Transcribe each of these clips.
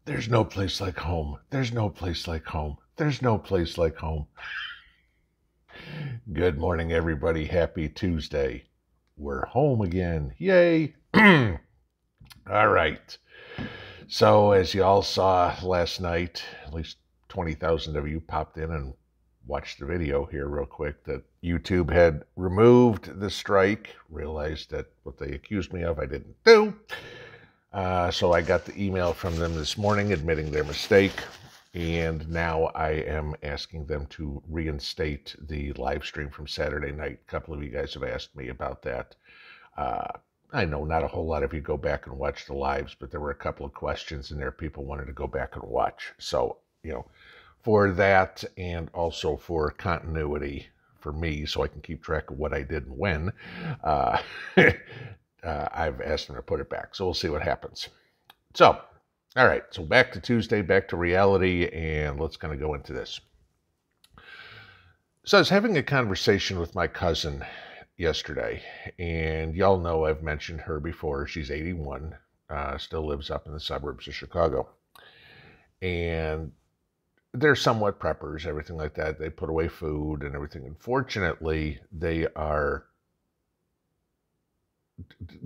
There's no place like home. There's no place like home. There's no place like home. Good morning, everybody. Happy Tuesday. We're home again. Yay. All right. So, as you all saw last night, at least 20,000 of you popped in and watched the video here real quick, that YouTube had removed the strike, realized that what they accused me of I didn't do. So I got the email from them this morning admitting their mistake, and now I am asking them to reinstate the live stream from Saturday night. A couple of you guys have asked me about that. I know not a whole lot of you go back and watch the lives, but there were a couple of questions in there people wanted to go back and watch. So, for that, and also for continuity for me, so I can keep track of what I did and when, I've asked them to put it back. So we'll see what happens. So, all right. So back to Tuesday, back to reality, and let's kind of go into this. So I was having a conversation with my cousin yesterday, and y'all know I've mentioned her before. She's 81, still lives up in the suburbs of Chicago. And they're somewhat preppers, everything like that. They put away food and everything. Unfortunately, they are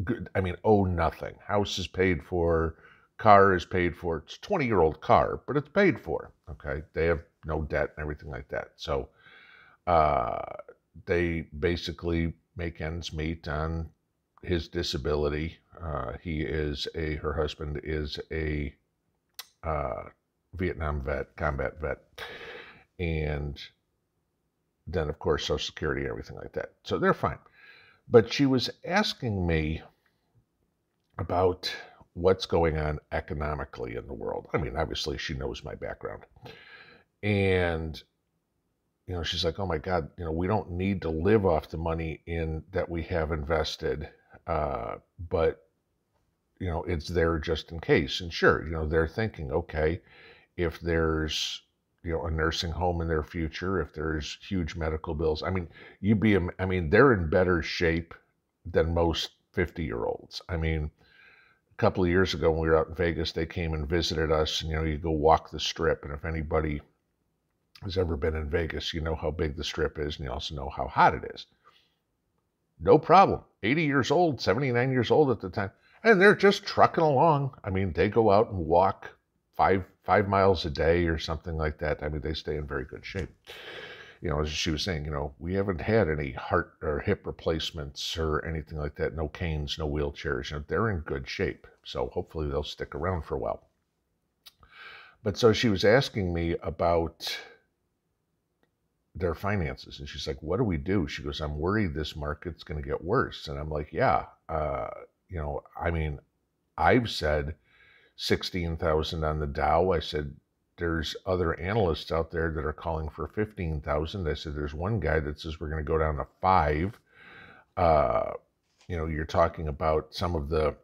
good. I mean, owe nothing. House is paid for, car is paid for. It's a 20-year-old car, but it's paid for. Okay, they have no debt and everything like that. So they basically make ends meet on his disability. Her husband is a Vietnam vet, combat vet, and then of course Social Security and everything like that. So they're fine. But she was asking me about what's going on economically in the world. I mean, obviously she knows my background. And, she's like, oh my God, we don't need to live off the money that we have invested. But, it's there just in case. And sure, they're thinking, okay, if there's, a nursing home in their future, if there's huge medical bills. I mean, they're in better shape than most 50-year-olds. I mean, a couple of years ago when we were out in Vegas, they came and visited us, and, you go walk the Strip. And if anybody has ever been in Vegas, you know how big the Strip is, and you also know how hot it is. No problem. 80 years old, 79 years old at the time. And they're just trucking along. I mean, they go out and walk five miles a day or something like that. I mean, they stay in very good shape. As she was saying, we haven't had any heart or hip replacements or anything like that. No canes, no wheelchairs. They're in good shape. So hopefully they'll stick around for a while. But so she was asking me about their finances. And she's like, what do we do? She goes, I'm worried this market's going to get worse. And I'm like, yeah, I've said 16,000 on the Dow. I said, there's other analysts out there that are calling for 15,000. I said, there's one guy that says we're going to go down to 5. You're talking about some of the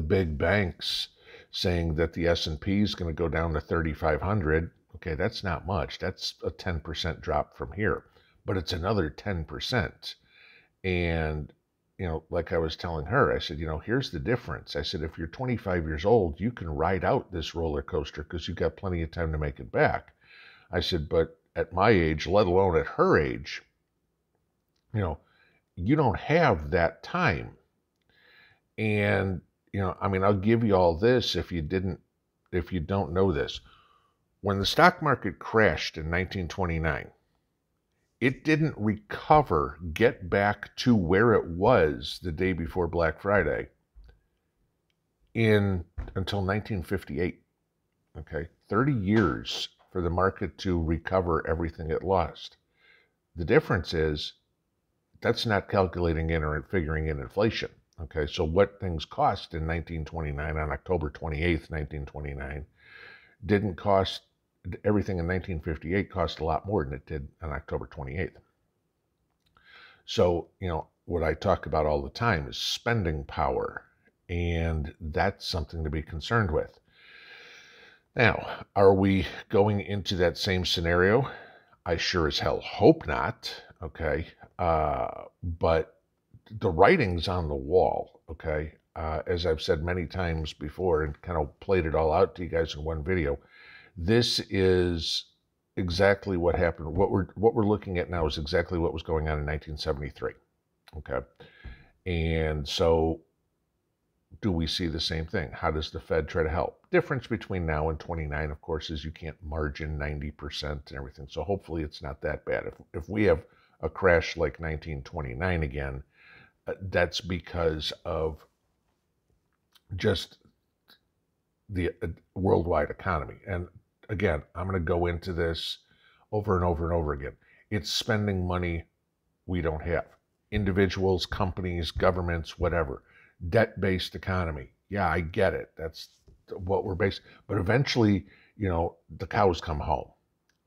big banks saying that the S&P is going to go down to 3,500. Okay, that's not much. That's a 10% drop from here, but it's another 10%. And like I was telling her, I said, here's the difference. I said, if you're 25 years old, you can ride out this roller coaster because you've got plenty of time to make it back. I said, but at my age, let alone at her age, you don't have that time. And, I'll give you all this if you don't know this. When the stock market crashed in 1929, it didn't get back to where it was the day before Black Friday until 1958. Okay, 30 years for the market to recover everything it lost. The difference is that's not calculating in or figuring in inflation. Okay, so what things cost in 1929 on October 28th, 1929, didn't cost. Everything in 1958 cost a lot more than it did on October 28th. So, what I talk about all the time is spending power, and that's something to be concerned with. Now, are we going into that same scenario? I sure as hell hope not, okay? But the writing's on the wall, okay? as I've said many times before and kind of played it all out to you guys in one video, this is exactly what happened. What we're looking at now is exactly what was going on in 1973. Okay. And so do we see the same thing? How does the Fed try to help? Difference between now and 29, of course, is you can't margin 90% and everything. So hopefully it's not that bad. If we have a crash like 1929 again, that's because of just the worldwide economy. And again, I'm going to go into this over and over and over again. It's spending money we don't have. Individuals, companies, governments, whatever. Debt-based economy. Yeah, I get it. That's what we're based. But eventually, the cows come home.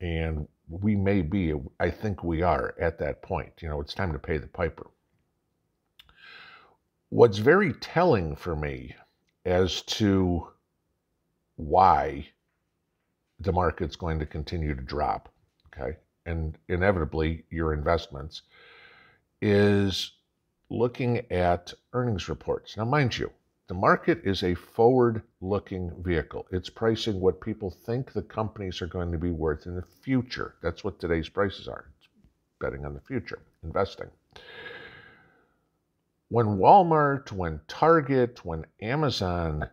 And we may be, I think we are at that point. It's time to pay the piper. What's very telling for me as to why the market's going to continue to drop, okay, and inevitably your investments, is looking at earnings reports. Now, mind you, the market is a forward-looking vehicle. It's pricing what people think the companies are going to be worth in the future. That's what today's prices are. It's betting on the future, investing. When Walmart, when Target, when Amazon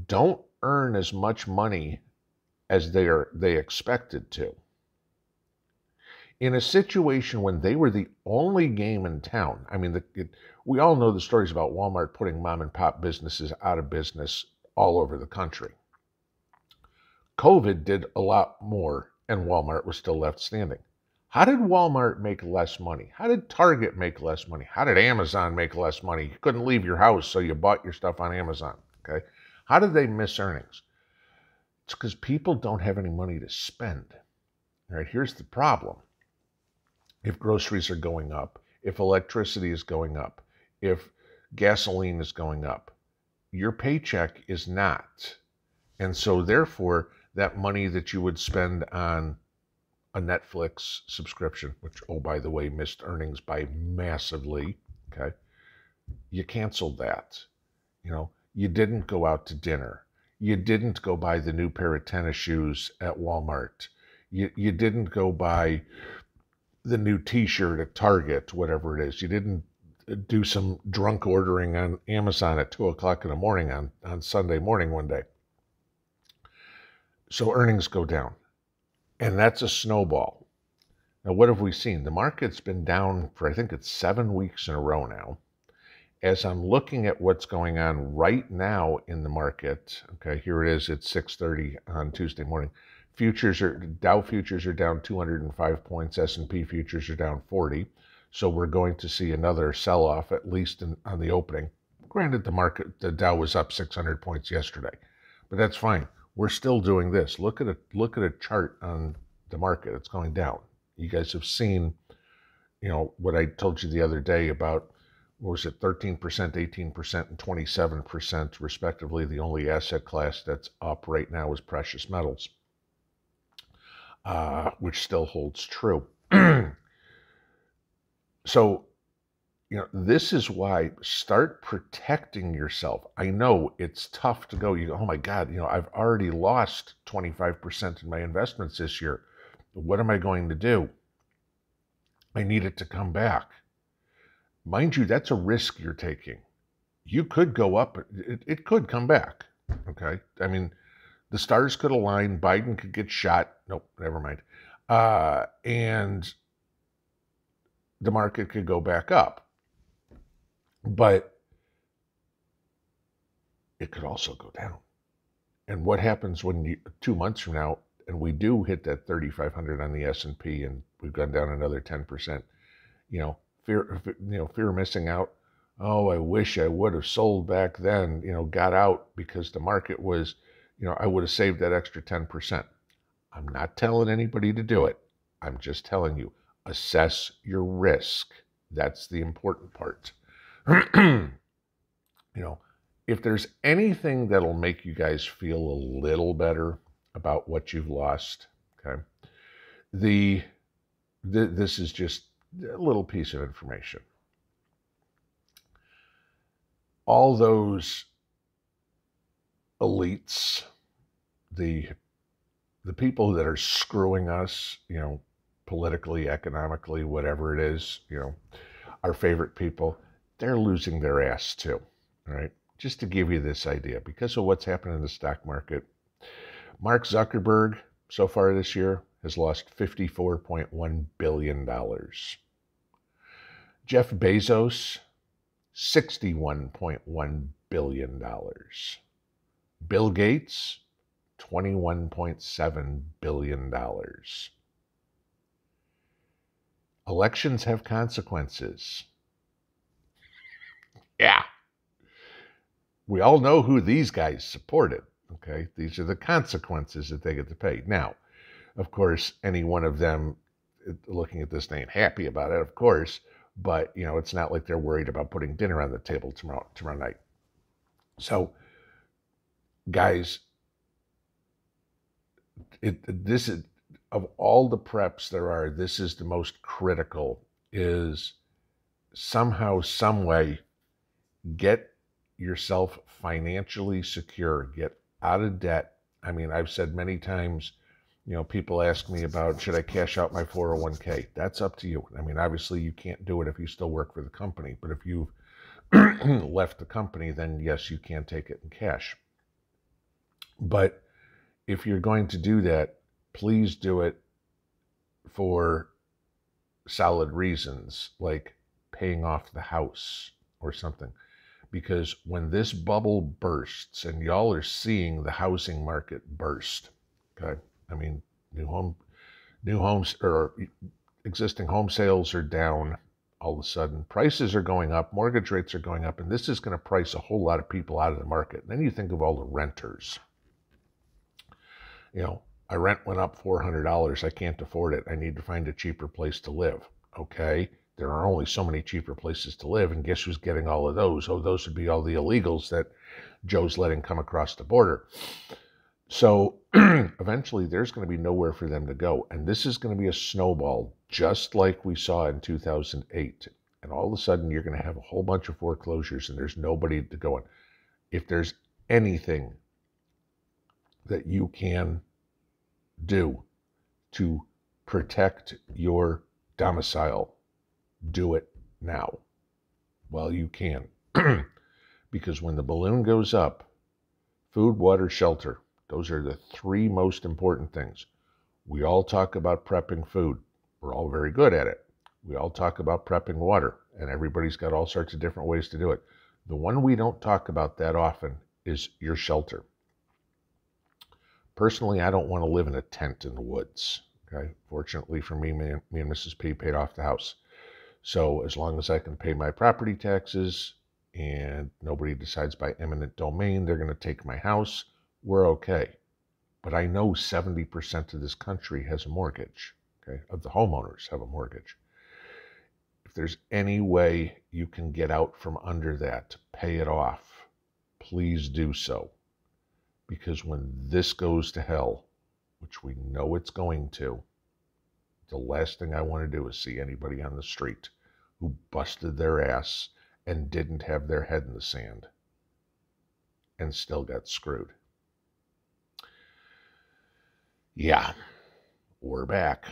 don't earn as much money as they expected to, in a situation when they were the only game in town, I mean, we all know the stories about Walmart putting mom and pop businesses out of business all over the country. COVID did a lot more, and Walmart was still left standing. How did Walmart make less money? How did Target make less money? How did Amazon make less money? You couldn't leave your house, so you bought your stuff on Amazon, okay? How did they miss earnings? It's because people don't have any money to spend. All right, here's the problem. If groceries are going up, if electricity is going up, if gasoline is going up, your paycheck is not. And so therefore, that money that you would spend on a Netflix subscription, which, oh, by the way, missed earnings by massively, okay? You canceled that. You didn't go out to dinner. You didn't go buy the new pair of tennis shoes at Walmart. You didn't go buy the new t-shirt at Target, whatever it is. You didn't do some drunk ordering on Amazon at 2 o'clock in the morning on Sunday morning one day. So earnings go down. And that's a snowball. Now, what have we seen? The market's been down for, I think it's 7 weeks in a row now. As I'm looking at what's going on right now in the market, okay, here it is, it's 6:30 on Tuesday morning. Dow futures are down 205 points, S&P futures are down 40. So we're going to see another sell-off, at least on the opening. Granted, the Dow was up 600 points yesterday, but that's fine. We're still doing this. Look at a chart on the market. It's going down. You guys have seen, what I told you the other day about, what was it, 13%, 18%, and 27% respectively. The only asset class that's up right now is precious metals, which still holds true. So, this is why start protecting yourself. I know it's tough to go, oh my God, I've already lost 25% in my investments this year. What am I going to do? I need it to come back. Mind you, that's a risk you're taking. You could go up, it could come back, okay? I mean, the stars could align, Biden could get shot. Nope, never mind. And the market could go back up. But it could also go down. And what happens when 2 months from now, and we do hit that 3,500 on the S&P, and we've gone down another 10%? Fear of missing out. Oh, I wish I would have sold back then. Got out because the market was, I would have saved that extra 10%. I'm not telling anybody to do it. I'm just telling you, assess your risk. That's the important part. If there's anything that'll make you guys feel a little better about what you've lost, okay, this is just a little piece of information. all those elites, the people that are screwing us, politically, economically, whatever it is, our favorite people, they're losing their ass too, right? Just to give you this idea, because of what's happened in the stock market, Mark Zuckerberg so far this year has lost $54.1 billion. Jeff Bezos, $61.1 billion. Bill Gates, $21.7 billion. Elections have consequences. Yeah. We all know who these guys supported. Okay. These are the consequences that they get to pay. Now, of course, any one of them looking at this, they ain't happy about it, of course. But, it's not like they're worried about putting dinner on the table tomorrow night. So, guys, this is, of all the preps there are, this is the most critical, is somehow, some way, get yourself financially secure, get out of debt. I mean, I've said many times, people ask me about, should I cash out my 401k? That's up to you. I mean, obviously you can't do it if you still work for the company, but if you've left the company, then yes, you can take it in cash. But if you're going to do that, please do it for solid reasons, like paying off the house or something. Because when this bubble bursts, and y'all are seeing the housing market burst, okay? I mean, new homes or existing home sales are down all of a sudden. Prices are going up, mortgage rates are going up, and this is going to price a whole lot of people out of the market. And then you think of all the renters. My rent went up $400. I can't afford it. I need to find a cheaper place to live. Okay, there are only so many cheaper places to live, and guess who's getting all of those? Oh, those would be all the illegals that Joe's letting come across the border. So eventually there's going to be nowhere for them to go. And this is going to be a snowball, just like we saw in 2008. And all of a sudden you're going to have a whole bunch of foreclosures, and there's nobody to go in. If there's anything that you can do to protect your domicile, do it now while you can. Because when the balloon goes up, food, water, shelter, those are the three most important things. We all talk about prepping food. We're all very good at it. We all talk about prepping water, and everybody's got all sorts of different ways to do it. The one we don't talk about that often is your shelter. Personally, I don't want to live in a tent in the woods. Okay. Fortunately for me, me and Mrs. P paid off the house. So as long as I can pay my property taxes and nobody decides by eminent domain they're going to take my house, we're okay. But I know 70% of this country has a mortgage. Okay, of the homeowners have a mortgage. If there's any way you can get out from under that, pay it off, please do so. Because when this goes to hell, which we know it's going to, the last thing I want to do is see anybody on the street who busted their ass and didn't have their head in the sand and still got screwed. Yeah, we're back.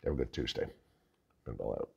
Have a good Tuesday. Pinball out.